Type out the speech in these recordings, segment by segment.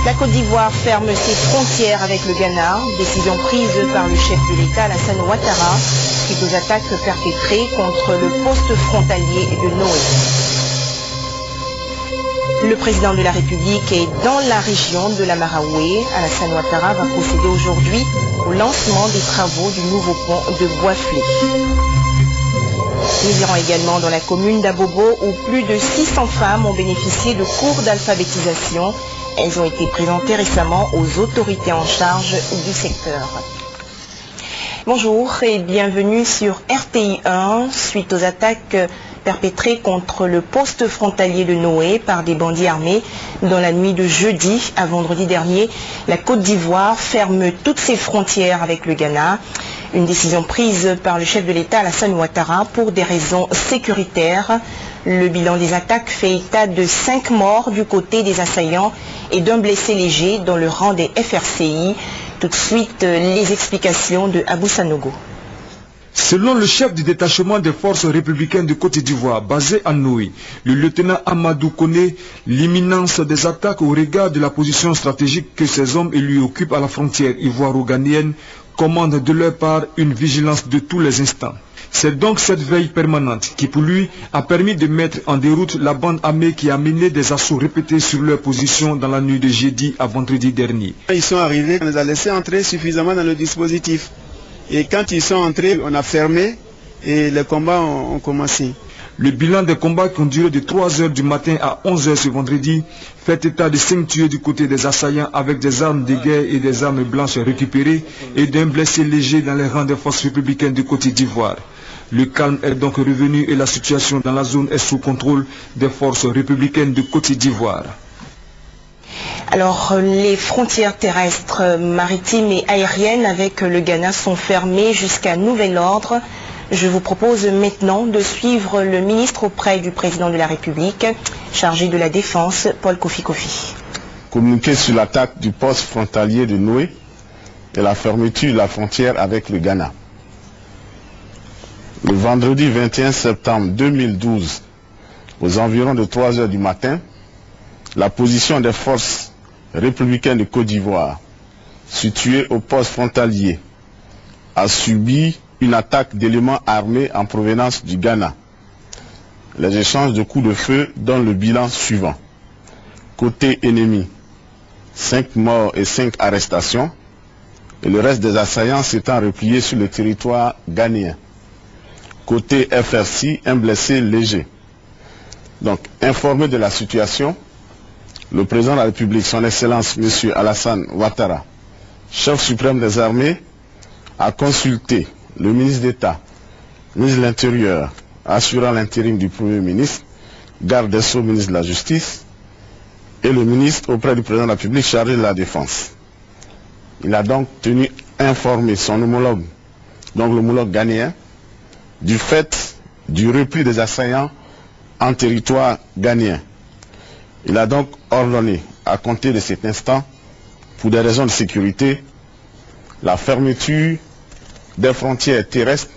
La Côte d'Ivoire ferme ses frontières avec le Ghana, décision prise par le chef de l'État Alassane Ouattara, suite aux attaques perpétrées contre le poste frontalier de Noé. Le président de la République est dans la région de la Maraoué. Alassane Ouattara va procéder aujourd'hui au lancement des travaux du nouveau pont de Boisflé. Nous irons également dans la commune d'Abobo où plus de 600 femmes ont bénéficié de cours d'alphabétisation. Elles ont été présentées récemment aux autorités en charge du secteur. Bonjour et bienvenue sur RTI 1 suite aux attaques perpétrées contre le poste frontalier de Noé par des bandits armés dans la nuit de jeudi à vendredi dernier. La Côte d'Ivoire ferme toutes ses frontières avec le Ghana. Une décision prise par le chef de l'État Alassane Ouattara pour des raisons sécuritaires. Le bilan des attaques fait état de 5 morts du côté des assaillants et d'un blessé léger dans le rang des FRCI. Tout de suite, les explications de Abou Sanogo. Selon le chef du détachement des forces républicaines de Côte d'Ivoire, basé à Noé, le lieutenant Amadou connaît l'imminence des attaques au regard de la position stratégique que ces hommes et lui occupent à la frontière ivoiro-ghanéenne, commande de leur part une vigilance de tous les instants. C'est donc cette veille permanente qui, pour lui, a permis de mettre en déroute la bande armée qui a mené des assauts répétés sur leur position dans la nuit de jeudi à vendredi dernier. Ils sont arrivés, on les a laissés entrer suffisamment dans le dispositif. Et quand ils sont entrés, on a fermé et les combats ont commencé. Le bilan des combats qui ont duré de 3 heures du matin à 11 heures ce vendredi fait état de 5 tués du côté des assaillants avec des armes de guerre et des armes blanches récupérées et d'un blessé léger dans les rangs des forces républicaines de Côte d'Ivoire. Le calme est donc revenu et la situation dans la zone est sous contrôle des forces républicaines de Côte d'Ivoire. Alors, les frontières terrestres, maritimes et aériennes avec le Ghana sont fermées jusqu'à nouvel ordre. Je vous propose maintenant de suivre le ministre auprès du président de la République, chargé de la Défense, Paul Kofi Kofi. Communiquer sur l'attaque du poste frontalier de Noé et la fermeture de la frontière avec le Ghana. Le vendredi 21 septembre 2012, aux environs de 3 heures du matin, la position des forces républicaines de Côte d'Ivoire, située au poste frontalier, a subi une attaque d'éléments armés en provenance du Ghana. Les échanges de coups de feu donnent le bilan suivant. Côté ennemi, 5 morts et 5 arrestations, et le reste des assaillants s'étant repliés sur le territoire ghanéen. Côté FRC, un blessé léger. Donc, informé de la situation, le président de la République, son Excellence M. Alassane Ouattara, chef suprême des armées, a consulté le ministre d'État, ministre de l'Intérieur, assurant l'intérim du Premier ministre, garde des Sceaux, ministre de la Justice, et le ministre auprès du président de la République chargé de la Défense. Il a donc tenu informer son homologue, donc l'homologue ghanéen, du fait du repli des assaillants en territoire ghanéen. Il a donc ordonné, à compter de cet instant, pour des raisons de sécurité, la fermeture des frontières terrestres,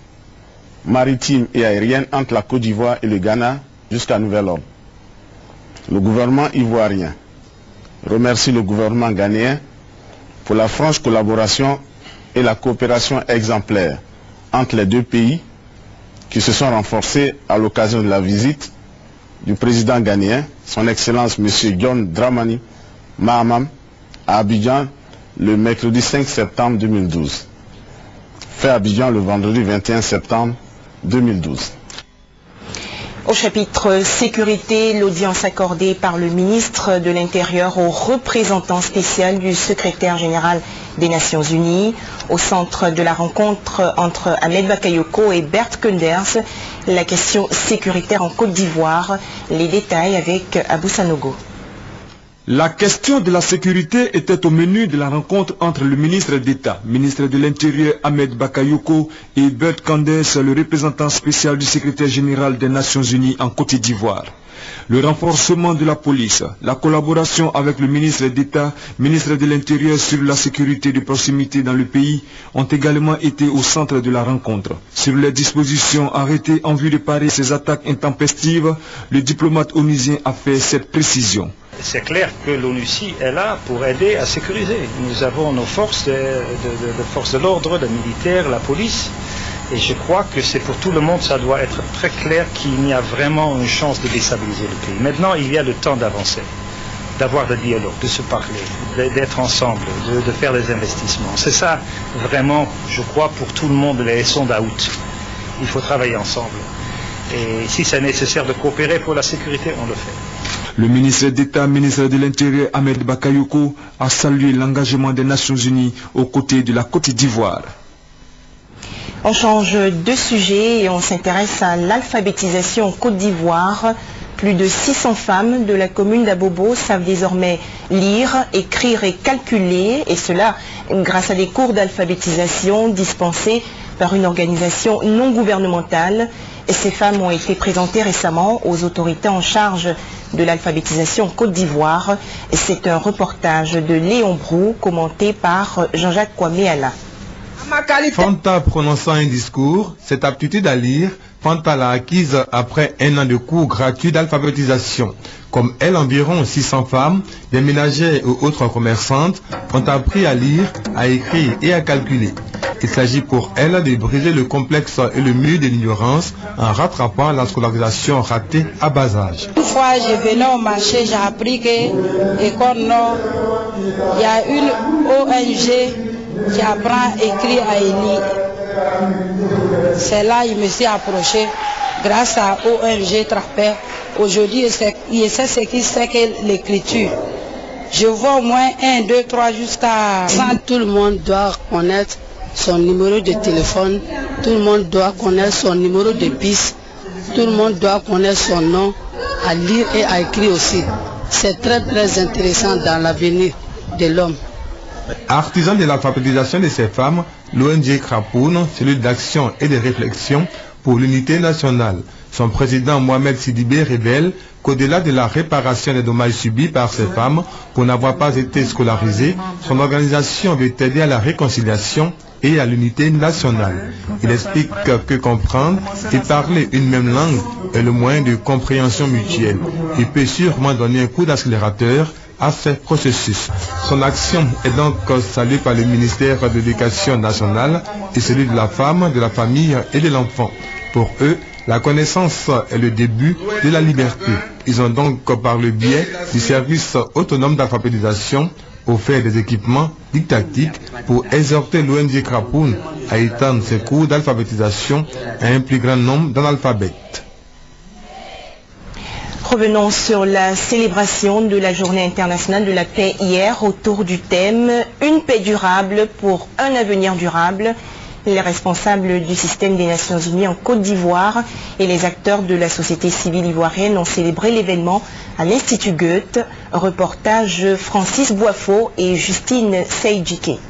maritimes et aériennes entre la Côte d'Ivoire et le Ghana jusqu'à nouvel ordre. Le gouvernement ivoirien remercie le gouvernement ghanéen pour la franche collaboration et la coopération exemplaire entre les deux pays qui se sont renforcées à l'occasion de la visite du président ghanéen, son Excellence M. John Dramani Mahama, à Abidjan le mercredi 5 septembre 2012. Fait à Abidjan le vendredi 21 septembre 2012. Au chapitre sécurité, l'audience accordée par le ministre de l'Intérieur au représentant spécial du secrétaire général des Nations Unies. Au centre de la rencontre entre Ahmed Bakayoko et Bert Koenders, la question sécuritaire en Côte d'Ivoire. Les détails avec Abou Sanogo. La question de la sécurité était au menu de la rencontre entre le ministre d'État, ministre de l'Intérieur Ahmed Bakayoko et Bert Koenders, le représentant spécial du secrétaire général des Nations Unies en Côte d'Ivoire. Le renforcement de la police, la collaboration avec le ministre d'État, ministre de l'Intérieur sur la sécurité de proximité dans le pays ont également été au centre de la rencontre. Sur les dispositions arrêtées en vue de parer ces attaques intempestives, le diplomate onusien a fait cette précision. c'est clair que l'ONUCI est là pour aider à sécuriser. Nous avons nos forces de l'ordre, les militaires, la police. Et je crois que c'est pour tout le monde, ça doit être très clair qu'il y a vraiment une chance de déstabiliser le pays. Maintenant, il y a le temps d'avancer, d'avoir le dialogue, de se parler, d'être ensemble, de faire des investissements. C'est ça vraiment, je crois, pour tout le monde, les leçons d'août. Il faut travailler ensemble. Et si c'est nécessaire de coopérer pour la sécurité, on le fait. Le ministre d'État, ministre de l'Intérieur, Ahmed Bakayoko, a salué l'engagement des Nations Unies aux côtés de la Côte d'Ivoire. On change de sujet et on s'intéresse à l'alphabétisation en Côte d'Ivoire. Plus de 600 femmes de la commune d'Abobo savent désormais lire, écrire et calculer, et cela grâce à des cours d'alphabétisation dispensés par une organisation non gouvernementale. Et ces femmes ont été présentées récemment aux autorités en charge de l'alphabétisation en Côte d'Ivoire. C'est un reportage de Léon Brou commenté par Jean-Jacques Kwame-Ala. Fanta prononçant un discours, cette aptitude à lire, Fanta l'a acquise après un an de cours gratuits d'alphabétisation. Comme elle, environ 600 femmes, des ménagères ou autres commerçantes, ont appris à lire, à écrire et à calculer. Il s'agit pour elles de briser le complexe et le mur de l'ignorance en rattrapant la scolarisation ratée à bas âge. Une fois, je venais au marché, j'ai appris que École Nord, il y a une ONG qui apprend à écrire, à lire. C'est là que je me suis approché grâce à ONG Trapper. Aujourd'hui, il sait ce qui c'est que l'écriture. Je vois au moins 1, 2, 3 jusqu'à 100. Tout le monde doit connaître son numéro de téléphone, tout le monde doit connaître son numéro de piste, tout le monde doit connaître son nom, à lire et à écrire aussi. C'est très très intéressant dans l'avenir de l'homme. Artisan de l'alphabétisation de ces femmes, l'ONG Krapoun, cellule d'action et de réflexion pour l'unité nationale. Son président Mohamed Sidibé révèle qu'au-delà de la réparation des dommages subis par ces femmes pour n'avoir pas été scolarisées, son organisation veut aider à la réconciliation et à l'unité nationale. Il explique que comprendre et parler une même langue est le moyen de compréhension mutuelle. Il peut sûrement donner un coup d'accélérateur à ce processus. Son action est donc saluée par le ministère de l'Éducation nationale et celui de la femme, de la famille et de l'enfant. Pour eux, la connaissance est le début de la liberté. Ils ont donc, par le biais du service autonome d'alphabétisation, offert des équipements didactiques pour exhorter l'ONG Krapoun à étendre ses cours d'alphabétisation à un plus grand nombre d'analphabètes. Revenons sur la célébration de la Journée internationale de la paix hier autour du thème « Une paix durable pour un avenir durable ». Les responsables du système des Nations Unies en Côte d'Ivoire et les acteurs de la société civile ivoirienne ont célébré l'événement à l'Institut Goethe. Reportage Francis Boifo et Justine Seydjike.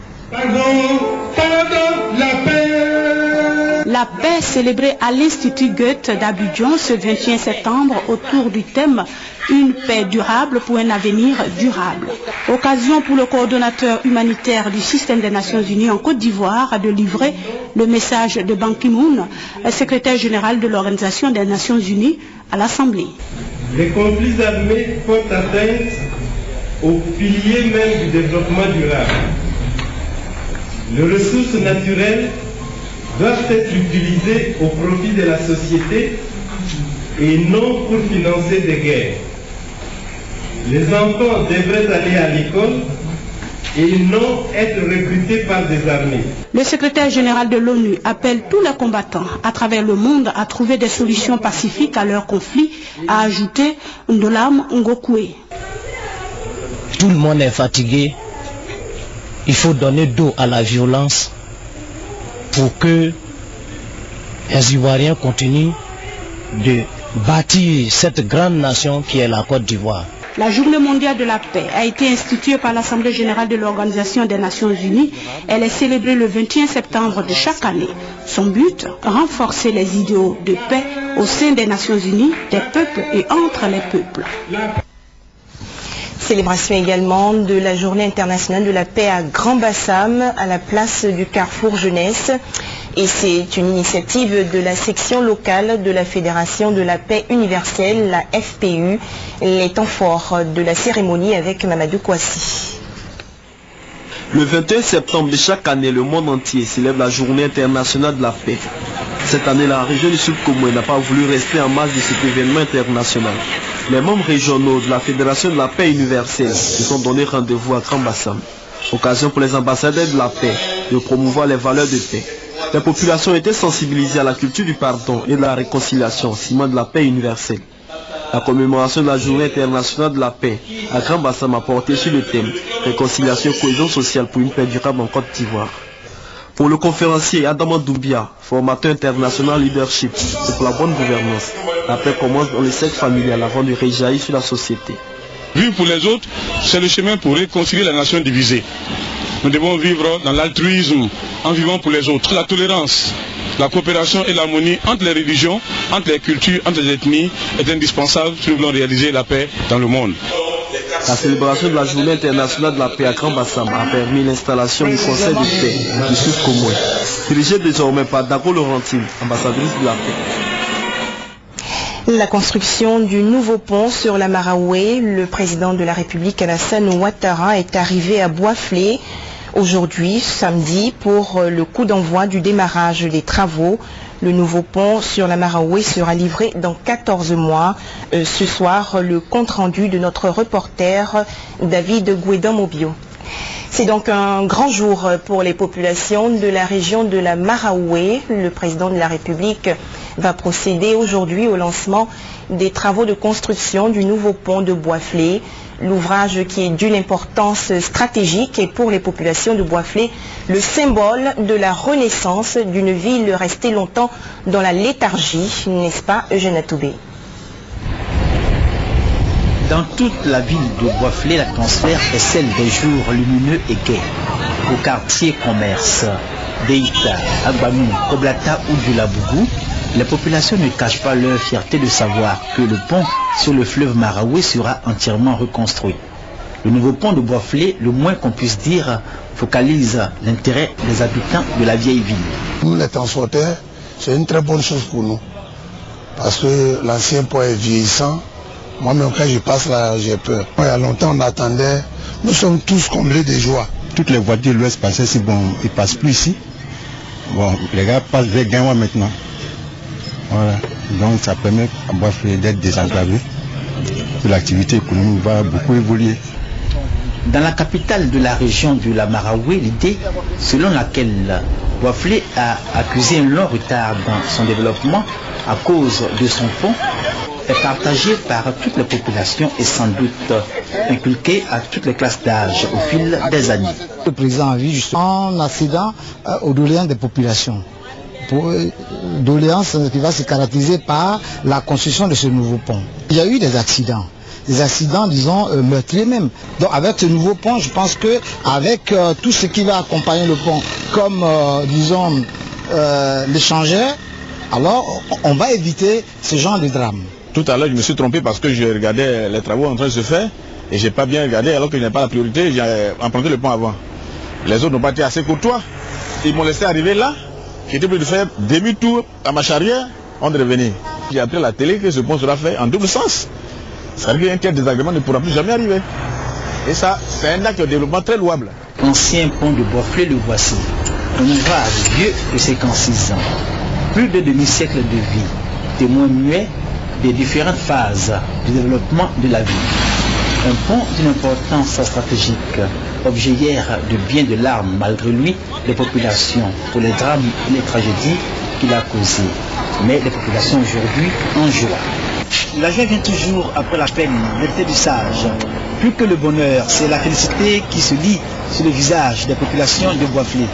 La paix célébrée à l'Institut Goethe d'Abidjan ce 21 septembre autour du thème « Une paix durable pour un avenir durable ». Occasion pour le coordonnateur humanitaire du système des Nations Unies en Côte d'Ivoire de livrer le message de Ban Ki-moon, secrétaire général de l'Organisation des Nations Unies, à l'Assemblée. Les conflits armés portent atteinte aux piliers même du développement durable. Les ressources naturelles doivent être utilisées au profit de la société et non pour financer des guerres. Les enfants devraient aller à l'école et non être recrutés par des armées. Le secrétaire général de l'ONU appelle tous les combattants à travers le monde à trouver des solutions pacifiques à leurs conflits, a ajouté Ndolam Ngokwe. Tout le monde est fatigué. Il faut donner dos à la violence pour que les Ivoiriens continuent de bâtir cette grande nation qui est la Côte d'Ivoire. La Journée mondiale de la paix a été instituée par l'Assemblée générale de l'Organisation des Nations Unies. Elle est célébrée le 21 septembre de chaque année. Son but, renforcer les idéaux de paix au sein des Nations Unies, des peuples et entre les peuples. Célébration également de la Journée internationale de la paix à Grand Bassam, à la place du Carrefour Jeunesse. Et c'est une initiative de la section locale de la Fédération de la paix universelle, la FPU, les temps forts de la cérémonie avec Mamadou Kouassi. Le 21 septembre de chaque année, le monde entier célèbre la journée internationale de la paix. Cette année, la région du Sud Comoé n'a pas voulu rester en marge de cet événement international. Les membres régionaux de la Fédération de la paix universelle se sont donné rendez-vous à Grand Bassam. Occasion pour les ambassadeurs de la paix de promouvoir les valeurs de paix. Les populations étaient sensibilisées à la culture du pardon et de la réconciliation, ciment de la paix universelle. La commémoration de la journée internationale de la paix à Grand Bassam a porté sur le thème réconciliation et cohésion sociale pour une paix durable en Côte d'Ivoire. Pour le conférencier Adama Doumbia, formateur international leadership et pour la bonne gouvernance, la paix commence dans le cercle familial avant de réjaillir sur la société. Vivre pour les autres, c'est le chemin pour réconcilier la nation divisée. Nous devons vivre dans l'altruisme en vivant pour les autres. La tolérance, la coopération et l'harmonie entre les religions, entre les cultures, entre les ethnies est indispensable si nous voulons réaliser la paix dans le monde. La célébration de la journée internationale de la paix à Grand Bassam a permis l'installation du Conseil de paix du Sud Comoé, dirigé désormais par Dago Laurentine, ambassadrice de la paix. La construction du nouveau pont sur la Maraoué, le président de la République Alassane Ouattara est arrivé à Boisflé aujourd'hui, samedi, pour le coup d'envoi du démarrage des travaux. Le nouveau pont sur la Maraoué sera livré dans 14 mois. Ce soir, le compte-rendu de notre reporter David Gouédan-Mobio. C'est donc un grand jour pour les populations de la région de la Maraoué. Le président de la République va procéder aujourd'hui au lancement des travaux de construction du nouveau pont de Boisflé. L'ouvrage qui est d'une importance stratégique et pour les populations de Boisflé, le symbole de la renaissance d'une ville restée longtemps dans la léthargie, n'est-ce pas Eugène Atoubé? Dans toute la ville de Boisflé, l'atmosphère est celle des jours lumineux et gais. Au quartier commerce, Deïta, Agbamou, Koblata ou Dulabougou, les populations ne cachent pas leur fierté de savoir que le pont sur le fleuve Maraoué sera entièrement reconstruit. Le nouveau pont de Boisflé, le moins qu'on puisse dire, focalise l'intérêt des habitants de la vieille ville. Nous les transporteurs, c'est une très bonne chose pour nous. Parce que l'ancien pont est vieillissant. Moi-même, quand je passe là, j'ai peur. Il y a longtemps, on attendait. Nous sommes tous comblés de joie. Toutes les voitures de l'Ouest passaient si bon, ils ne passent plus ici. Bon, les gars passent vers Gaïwa maintenant. Voilà. Donc ça permet à Boisflé d'être désenclavé. L'activité économique va beaucoup évoluer. Dans la capitale de la région de la Maraoué, l'idée selon laquelle Boisflé a accusé un long retard dans son développement à cause de son pont est partagée par toutes les populations et sans doute inculquée à toutes les classes d'âge au fil des années. Le président a vu justement un accident aux doléances des populations. Doléances qui va se caractériser par la construction de ce nouveau pont. Il y a eu des accidents, disons, meurtriers même. Donc avec ce nouveau pont, je pense que avec tout ce qui va accompagner le pont, comme disons l'échangeur, alors on va éviter ce genre de drame. Tout à l'heure, je me suis trompé parce que je regardais les travaux en train de se faire et j'ai pas bien regardé alors que je n'ai pas la priorité, j'ai emprunté le pont avant. Les autres n'ont pas été assez courtois. Ils m'ont laissé arriver là. J'étais obligé de faire demi-tour à ma charrière avant de revenir. J'ai appris à la télé que ce pont sera fait en double sens. Ça veut dire qu'un tel désagrément ne pourra plus jamais arriver. Et ça, c'est un acte de développement très louable. Ancien pont de Boisflé, le voici. Un ouvrage vieux de 56 ans. Plus de demi-siècle de vie. Témoin muet des différentes phases du développement de la ville. Un pont d'une importance stratégique, objet hier de bien de larmes malgré lui, les populations pour les drames et les tragédies qu'il a causées. Mais les populations aujourd'hui en joie. La joie vient toujours après la peine, l'été du sage. Plus que le bonheur, c'est la félicité qui se lit sur le visage des populations de Boisflé.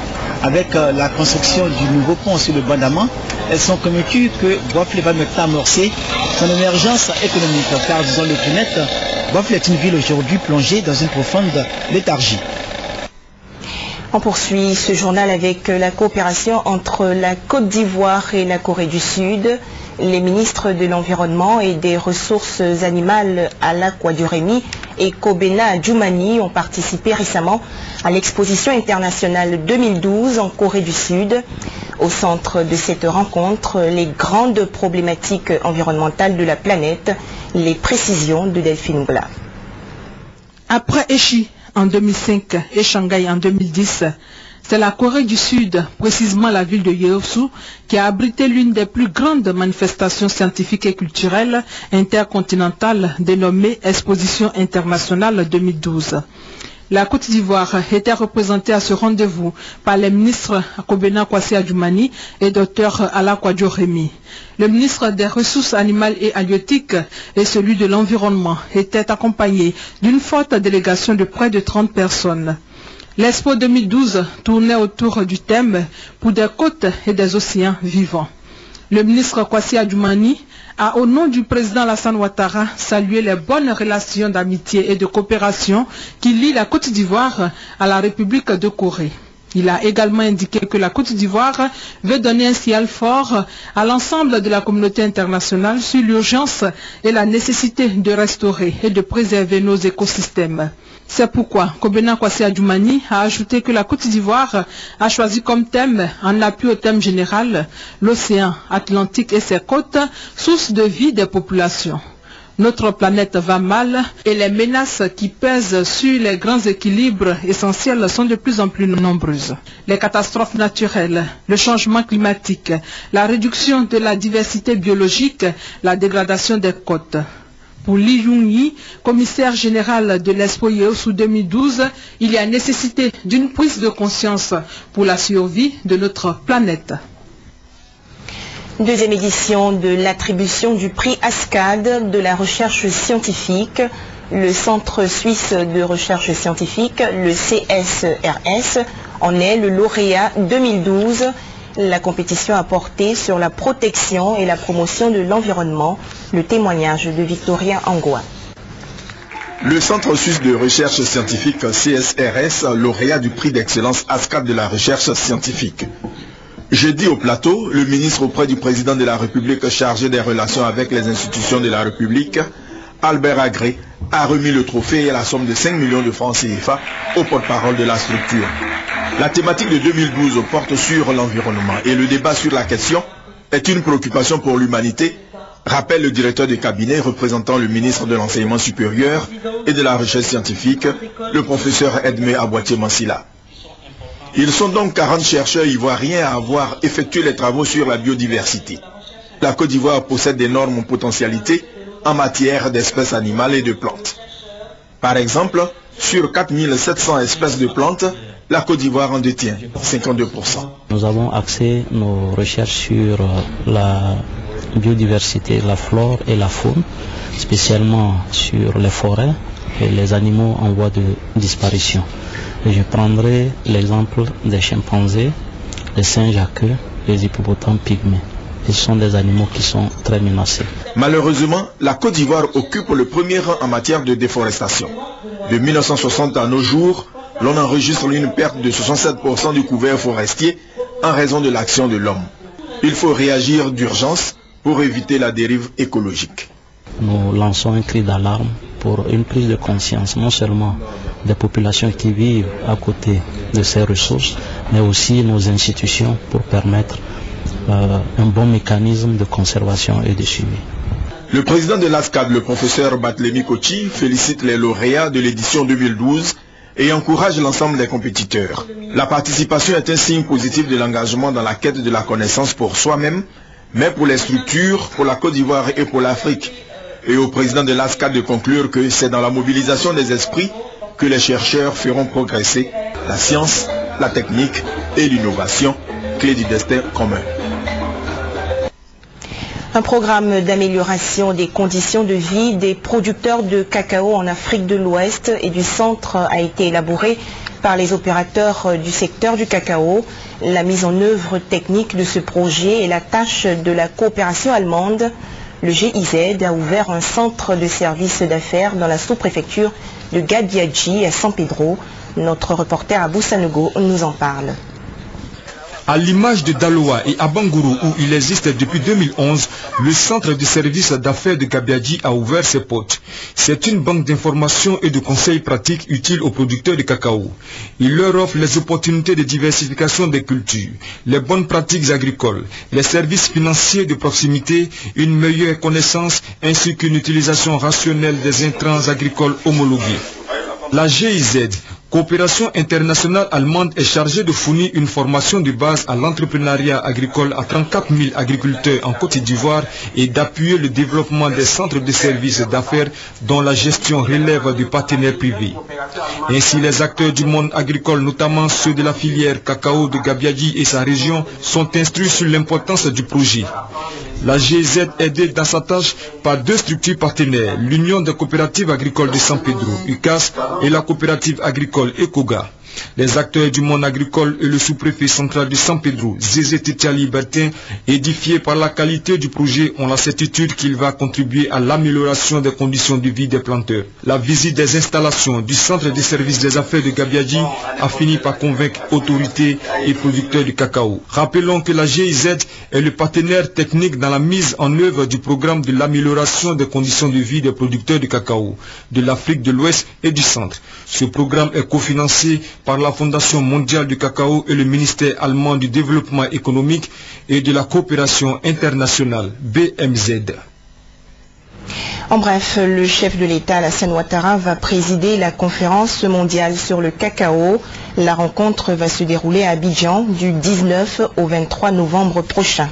Avec la construction du nouveau pont sur le Bandama, elles sont convaincues que Boisflé va maintenant amorcer son émergence économique. Car disons le plus net, Boisflé est une ville aujourd'hui plongée dans une profonde léthargie. On poursuit ce journal avec la coopération entre la Côte d'Ivoire et la Corée du Sud. Les ministres de l'Environnement et des Ressources animales Alak Ouadurémy et Kobena Djoumani ont participé récemment à l'exposition internationale 2012 en Corée du Sud. Au centre de cette rencontre, les grandes problématiques environnementales de la planète, les précisions de Delphine Ougla. Après Echi en 2005 et Shanghai en 2010, c'est la Corée du Sud, précisément la ville de Yeosu, qui a abrité l'une des plus grandes manifestations scientifiques et culturelles intercontinentales dénommée Exposition internationale 2012. La Côte d'Ivoire était représentée à ce rendez-vous par les ministres Kobena Kwasi Adjoumani et Dr Ala Kwadjo Remi. Le ministre des Ressources animales et halieutiques et celui de l'Environnement étaient accompagnés d'une forte délégation de près de 30 personnes. L'Expo 2012 tournait autour du thème « Pour des côtes et des océans vivants ». Le ministre Kwasi Adjoumani a, au nom du président Alassane Ouattara, salué les bonnes relations d'amitié et de coopération qui lient la Côte d'Ivoire à la République de Corée. Il a également indiqué que la Côte d'Ivoire veut donner un signal fort à l'ensemble de la communauté internationale sur l'urgence et la nécessité de restaurer et de préserver nos écosystèmes. C'est pourquoi Kobena Kwasi Adjoumani a ajouté que la Côte d'Ivoire a choisi comme thème, en appui au thème général, l'océan Atlantique et ses côtes, source de vie des populations. Notre planète va mal et les menaces qui pèsent sur les grands équilibres essentiels sont de plus en plus nombreuses. Les catastrophes naturelles, le changement climatique, la réduction de la diversité biologique, la dégradation des côtes. Pour Lee Young-yi, commissaire général de l'Expo Yeosu 2012, il y a nécessité d'une prise de conscience pour la survie de notre planète. Deuxième édition de l'attribution du prix ASCAD de la recherche scientifique. Le Centre suisse de recherche scientifique, le CSRS, en est le lauréat 2012. La compétition a porté sur la protection et la promotion de l'environnement. Le témoignage de Victorien Angoua. Le Centre suisse de recherche scientifique CSRS, lauréat du prix d'excellence ASCAD de la recherche scientifique. Jeudi au plateau, le ministre auprès du président de la République chargé des relations avec les institutions de la République, Albert Agré, a remis le trophée et la somme de 5 millions de francs CFA au porte-parole de la structure. La thématique de 2012 porte sur l'environnement et le débat sur la question est une préoccupation pour l'humanité, rappelle le directeur de cabinet représentant le ministre de l'Enseignement supérieur et de la Recherche scientifique, le professeur Edmé Aboitié-Mansila. Ils sont donc 40 chercheurs ivoiriens à avoir effectué les travaux sur la biodiversité. La Côte d'Ivoire possède d'énormes potentialités en matière d'espèces animales et de plantes. Par exemple, sur 4700 espèces de plantes, la Côte d'Ivoire en détient 52%. Nous avons axé nos recherches sur la biodiversité, la flore et la faune, spécialement sur les forêts et les animaux en voie de disparition. Je prendrai l'exemple des chimpanzés, les singes à queue, les hippopotames pygmées. Ce sont des animaux qui sont très menacés. Malheureusement, la Côte d'Ivoire occupe le premier rang en matière de déforestation. De 1960 à nos jours, l'on enregistre une perte de 67% du couvert forestier en raison de l'action de l'homme. Il faut réagir d'urgence pour éviter la dérive écologique. Nous lançons un cri d'alarme pour une prise de conscience, non seulement des populations qui vivent à côté de ces ressources, mais aussi nos institutions pour permettre un bon mécanisme de conservation et de suivi. Le président de l'ASCAD, le professeur Batlemi Kochi, félicite les lauréats de l'édition 2012 et encourage l'ensemble des compétiteurs. La participation est un signe positif de l'engagement dans la quête de la connaissance pour soi-même, mais pour les structures, pour la Côte d'Ivoire et pour l'Afrique. Et au président de l'ASCAD de conclure que c'est dans la mobilisation des esprits que les chercheurs feront progresser la science, la technique et l'innovation, clé du destin commun. Un programme d'amélioration des conditions de vie des producteurs de cacao en Afrique de l'Ouest et du Centre a été élaboré par les opérateurs du secteur du cacao. La mise en œuvre technique de ce projet est la tâche de la coopération allemande. Le GIZ a ouvert un centre de services d'affaires dans la sous-préfecture de Gadiadji à San Pedro. Notre reporter Abou Sanogo nous en parle. À l'image de Daloa et Abangourou où il existe depuis 2011, le centre de services d'affaires de Gabiadji a ouvert ses portes. C'est une banque d'informations et de conseils pratiques utiles aux producteurs de cacao. Il leur offre les opportunités de diversification des cultures, les bonnes pratiques agricoles, les services financiers de proximité, une meilleure connaissance ainsi qu'une utilisation rationnelle des intrants agricoles homologués. La GIZ, Coopération internationale allemande, est chargée de fournir une formation de base à l'entrepreneuriat agricole à 34 000 agriculteurs en Côte d'Ivoire et d'appuyer le développement des centres de services d'affaires dont la gestion relève du partenaire privé. Ainsi, les acteurs du monde agricole, notamment ceux de la filière cacao de Gabiadji et sa région, sont instruits sur l'importance du projet. La GIZ est aidée dans sa tâche par deux structures partenaires, l'Union des coopératives agricoles de San Pedro, UCAS, et la coopérative agricole ECOGA. Les acteurs du monde agricole et le sous-préfet central de San Pedro, Zézé Tetiali Bertin, édifiés par la qualité du projet, ont la certitude qu'il va contribuer à l'amélioration des conditions de vie des planteurs. La visite des installations du centre de services des affaires de Gabiadji a fini par convaincre autorités et producteurs de cacao. Rappelons que la GIZ est le partenaire technique dans la mise en œuvre du programme de l'amélioration des conditions de vie des producteurs de cacao de l'Afrique de l'Ouest et du Centre. Ce programme est cofinancé par la Fondation mondiale du cacao et le ministère allemand du développement économique et de la coopération internationale, BMZ. En bref, le chef de l'État, Alassane Ouattara, va présider la conférence mondiale sur le cacao. La rencontre va se dérouler à Abidjan du 19 au 23 novembre prochain.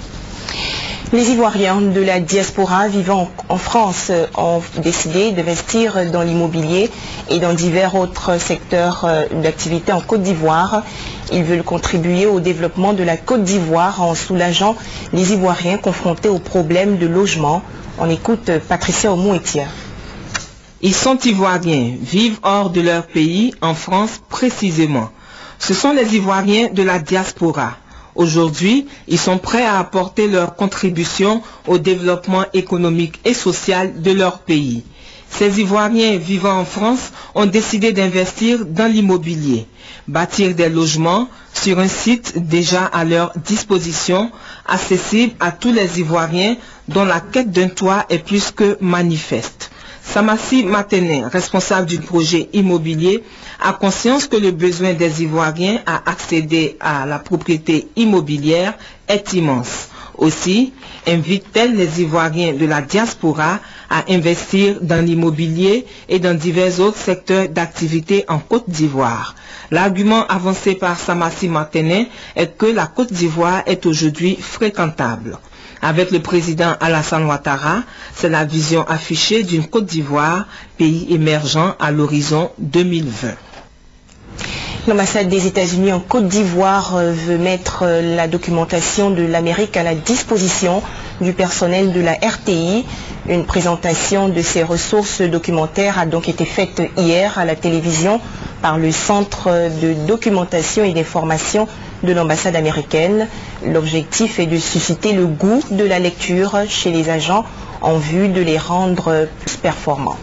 Les Ivoiriens de la diaspora vivant en France ont décidé d'investir dans l'immobilier et dans divers autres secteurs d'activité en Côte d'Ivoire. Ils veulent contribuer au développement de la Côte d'Ivoire en soulageant les Ivoiriens confrontés aux problèmes de logement. On écoute Patricia Omouetia. Ils sont Ivoiriens, vivent hors de leur pays, en France précisément. Ce sont les Ivoiriens de la diaspora. Aujourd'hui, ils sont prêts à apporter leur contribution au développement économique et social de leur pays. Ces Ivoiriens vivant en France ont décidé d'investir dans l'immobilier, bâtir des logements sur un site déjà à leur disposition, accessible à tous les Ivoiriens dont la quête d'un toit est plus que manifeste. Samassi Matenet, responsable du projet immobilier, a conscience que le besoin des Ivoiriens à accéder à la propriété immobilière est immense. Aussi, invite-t-elle les Ivoiriens de la diaspora à investir dans l'immobilier et dans divers autres secteurs d'activité en Côte d'Ivoire. L'argument avancé par Samassi Matenet est que la Côte d'Ivoire est aujourd'hui fréquentable. Avec le président Alassane Ouattara, c'est la vision affichée d'une Côte d'Ivoire, pays émergent à l'horizon 2020. L'ambassade des États-Unis en Côte d'Ivoire veut mettre la documentation de l'Amérique à la disposition du personnel de la RTI. Une présentation de ces ressources documentaires a donc été faite hier à la télévision par le Centre de documentation et d'information de l'ambassade américaine. L'objectif est de susciter le goût de la lecture chez les agents en vue de les rendre plus performants.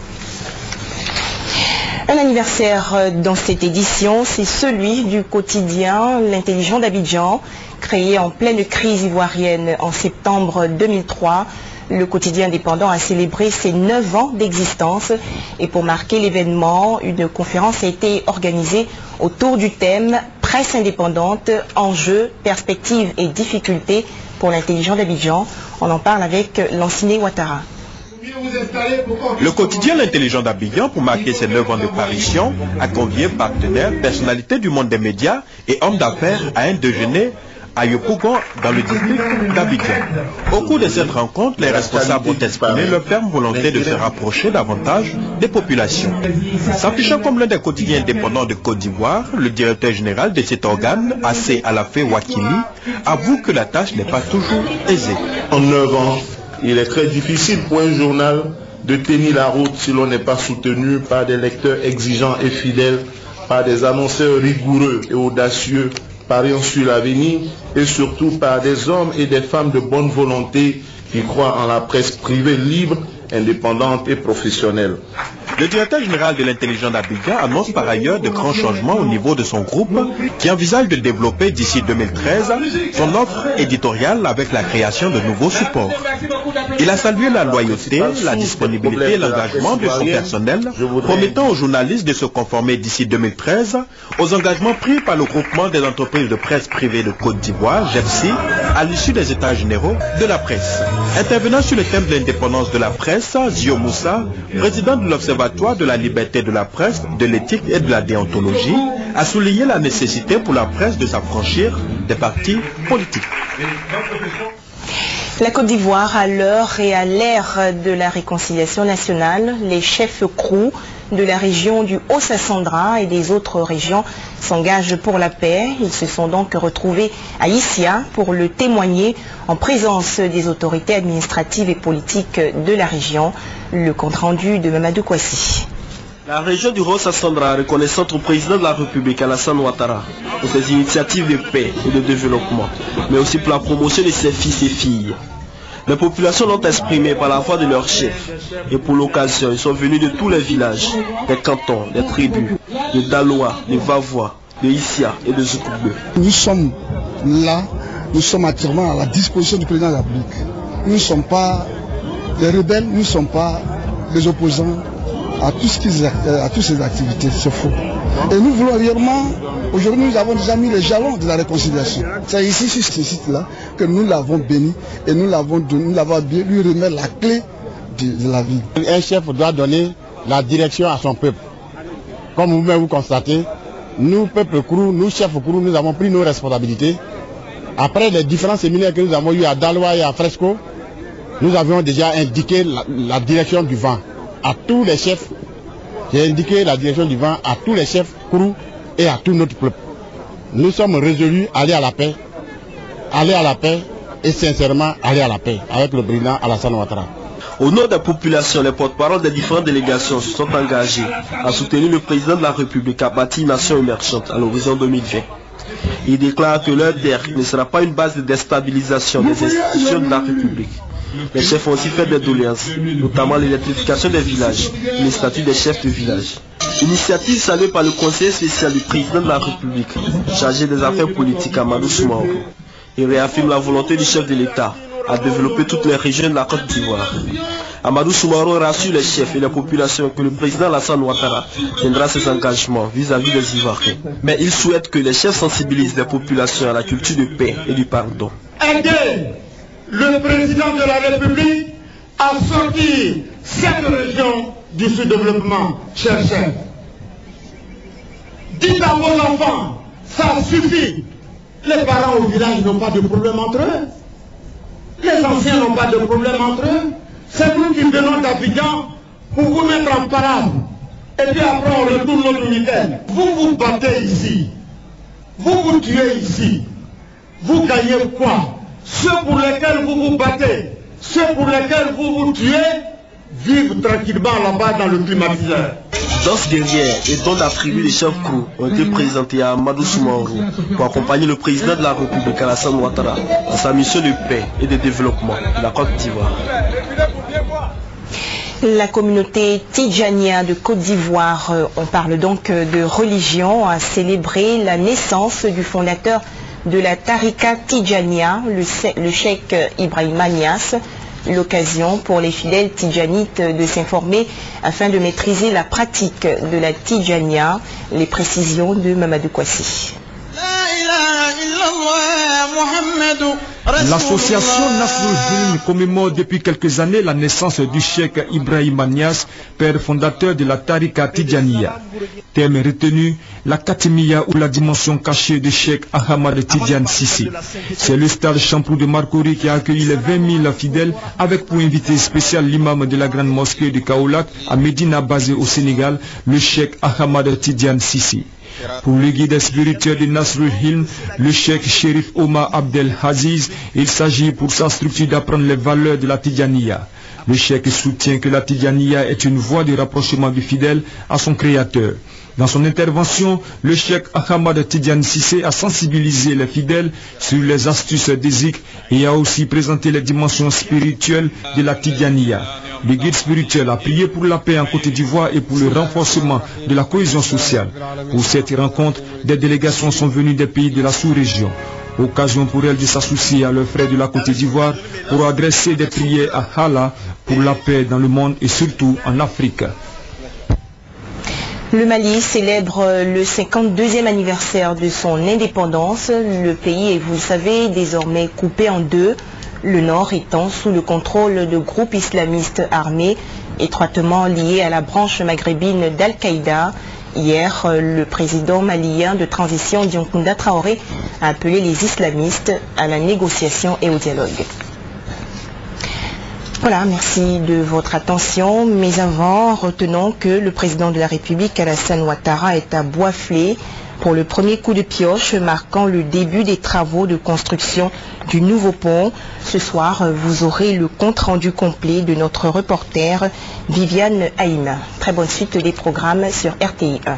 Un anniversaire dans cette édition, c'est celui du quotidien L'Intelligent d'Abidjan, créé en pleine crise ivoirienne en septembre 2003. Le quotidien indépendant a célébré ses 9 ans d'existence et pour marquer l'événement, une conférence a été organisée autour du thème « Presse indépendante, enjeux, perspectives et difficultés pour l'Intelligent d'Abidjan ». On en parle avec Lanciné Ouattara. Le quotidien L'Intelligent d'Abidjan, pour marquer ses 9 ans de parution, a convié partenaires, personnalités du monde des médias et hommes d'affaires à un déjeuner à Yopougon, dans le district d'Abidjan. Au cours de cette rencontre, les responsables ont exprimé leur ferme volonté de se rapprocher davantage des populations. S'affichant comme l'un des quotidiens indépendants de Côte d'Ivoire, le directeur général de cet organe, Assé Alafé Wakili, avoue que la tâche n'est pas toujours aisée. En 9 ans, il est très difficile pour un journal de tenir la route si l'on n'est pas soutenu par des lecteurs exigeants et fidèles, par des annonceurs rigoureux et audacieux, pariant sur l'avenir et surtout par des hommes et des femmes de bonne volonté qui croient en la presse privée libre, indépendante et professionnelle. Le directeur général de l'intelligence d'Abidjan annonce par ailleurs de grands changements au niveau de son groupe qui envisage de développer d'ici 2013 son offre éditoriale avec la création de nouveaux supports. Il a salué la loyauté, la disponibilité et l'engagement de son personnel, promettant aux journalistes de se conformer d'ici 2013 aux engagements pris par le groupement des entreprises de presse privée de Côte d'Ivoire, GEPSI, à l'issue des états généraux de la presse. Intervenant sur le thème de l'indépendance de la presse, Zio Moussa, président de l'Observatoire de la liberté de la presse, de l'éthique et de la déontologie, a souligné la nécessité pour la presse de s'affranchir des partis politiques. La Côte d'Ivoire, à l'heure et à l'ère de la réconciliation nationale, les chefs crew de la région du Haut-Sassandra et des autres régions s'engagent pour la paix. Ils se sont donc retrouvés à Issia pour le témoigner en présence des autorités administratives et politiques de la région. Le compte-rendu de Mamadou Kouassi. La région du Haut-Sassandra, reconnaissante au président de la République, Alassane Ouattara, pour ses initiatives de paix et de développement, mais aussi pour la promotion de ses fils et filles. Les populations l'ont exprimé par la voix de leurs chefs. Et pour l'occasion, ils sont venus de tous les villages, des cantons, des tribus, de Daloa, de Vavois, de Issia et de Zoukoube. Nous sommes là, nous sommes actuellement à la disposition du président de la République. Nous ne sommes pas les rebelles, nous ne sommes pas les opposants à toutes ces activités, c'est faux. Et nous voulons réellement, aujourd'hui nous avons déjà mis les jalons de la réconciliation. C'est ici, sur ce site-là, que nous l'avons béni et nous l'avons bien lui remettre la clé de la vie. Un chef doit donner la direction à son peuple. Comme vous-même vous constatez, nous, peuple Kourou, nous, chefs Kourou, nous avons pris nos responsabilités. Après les différents séminaires que nous avons eus à Daloa et à Fresco, nous avions déjà indiqué la direction du vent à tous les chefs. J'ai indiqué la direction du vent à tous les chefs Kourou et à tout notre peuple. Nous sommes résolus à aller à la paix et sincèrement aller à la paix avec le président Alassane Ouattara. Au nom des populations, les porte-paroles des différentes délégations se sont engagés à soutenir le président de la République à bâtir une nation émergente à l'horizon 2020. Il déclare que leur terre ne sera pas une base de déstabilisation des institutions de la République. Les chefs ont aussi fait des doléances, notamment l'électrification des villages et les statuts des chefs de village. Initiative saluée par le conseiller spécial du président de la République, chargé des affaires politiques Amadou Soumarou. Il réaffirme la volonté du chef de l'État à développer toutes les régions de la Côte d'Ivoire. Amadou Soumarou rassure les chefs et les populations que le président Alassane Ouattara tiendra ses engagements vis-à-vis des Ivoiriens. Mais il souhaite que les chefs sensibilisent les populations à la culture de paix et du pardon. Aider le président de la République à sortir cette région du sous-développement, chers chefs. Dites à vos enfants, ça suffit. Les parents au village n'ont pas de problème entre eux. Les anciens n'ont pas de problème entre eux. C'est nous qui venons d'Abidjan pour vous mettre en parade. Et puis après on retourne notre week-end. Vous vous battez ici. Vous vous tuez ici. Vous gagnez quoi? Ceux pour lesquels vous vous battez, ceux pour lesquels vous vous tuez, vivent tranquillement là-bas dans le climatiseur. Danse guerrière et dons d'attributs des chefs crew ont été présentés à Amadou Soumarou pour accompagner le président de la République Alassane Ouattara dans sa mission de paix et de développement de la Côte d'Ivoire. La communauté Tidjania de Côte d'Ivoire, on parle donc de religion, a célébré la naissance du fondateur de la Tarika Tidjania, le cheikh Ibrahima Niasse. L'occasion pour les fidèles tidjanites de s'informer afin de maîtriser la pratique de la Tidjania. Les précisions de Mamadou Kouassi. L'association Nasrul Hilm commémore depuis quelques années la naissance du cheikh Ibrahima Niasse, père fondateur de la Tarika Tidjania. Thème retenu, la Katimiya ou la dimension cachée du cheikh Ahmad Tidjan Sissi. C'est le stade Champrou de Marcory qui a accueilli les 20 000 fidèles avec pour invité spécial l'imam de la grande mosquée de Kaolack à Médina basé au Sénégal, le cheikh Ahmad Tidjan Sissi. Pour le guide spirituel de Nasrul Hilm, le cheikh Chérif Omar Abdel Aziz, il s'agit pour sa structure d'apprendre les valeurs de la Tidjaniya. Le cheikh soutient que la Tidjaniya est une voie de rapprochement du fidèle à son créateur. Dans son intervention, le cheikh Ahmad Tidiane Sissé a sensibilisé les fidèles sur les astuces des zikr et a aussi présenté les dimensions spirituelles de la Tidiania. Le guide spirituel a prié pour la paix en Côte d'Ivoire et pour le renforcement de la cohésion sociale. Pour cette rencontre, des délégations sont venues des pays de la sous-région. Occasion pour elles de s'associer à leurs frères de la Côte d'Ivoire pour adresser des prières à Allah pour la paix dans le monde et surtout en Afrique. Le Mali célèbre le 52e anniversaire de son indépendance. Le pays est, vous le savez, désormais coupé en deux, le nord étant sous le contrôle de groupes islamistes armés étroitement liés à la branche maghrébine d'Al-Qaïda. Hier, le président malien de transition Dioncounda Traoré a appelé les islamistes à la négociation et au dialogue. Voilà, merci de votre attention. Mais avant, retenons que le président de la République, Alassane Ouattara, est à Boisflé pour le premier coup de pioche marquant le début des travaux de construction du nouveau pont. Ce soir, vous aurez le compte-rendu complet de notre reporter Viviane Haïna. Très bonne suite des programmes sur RTI 1.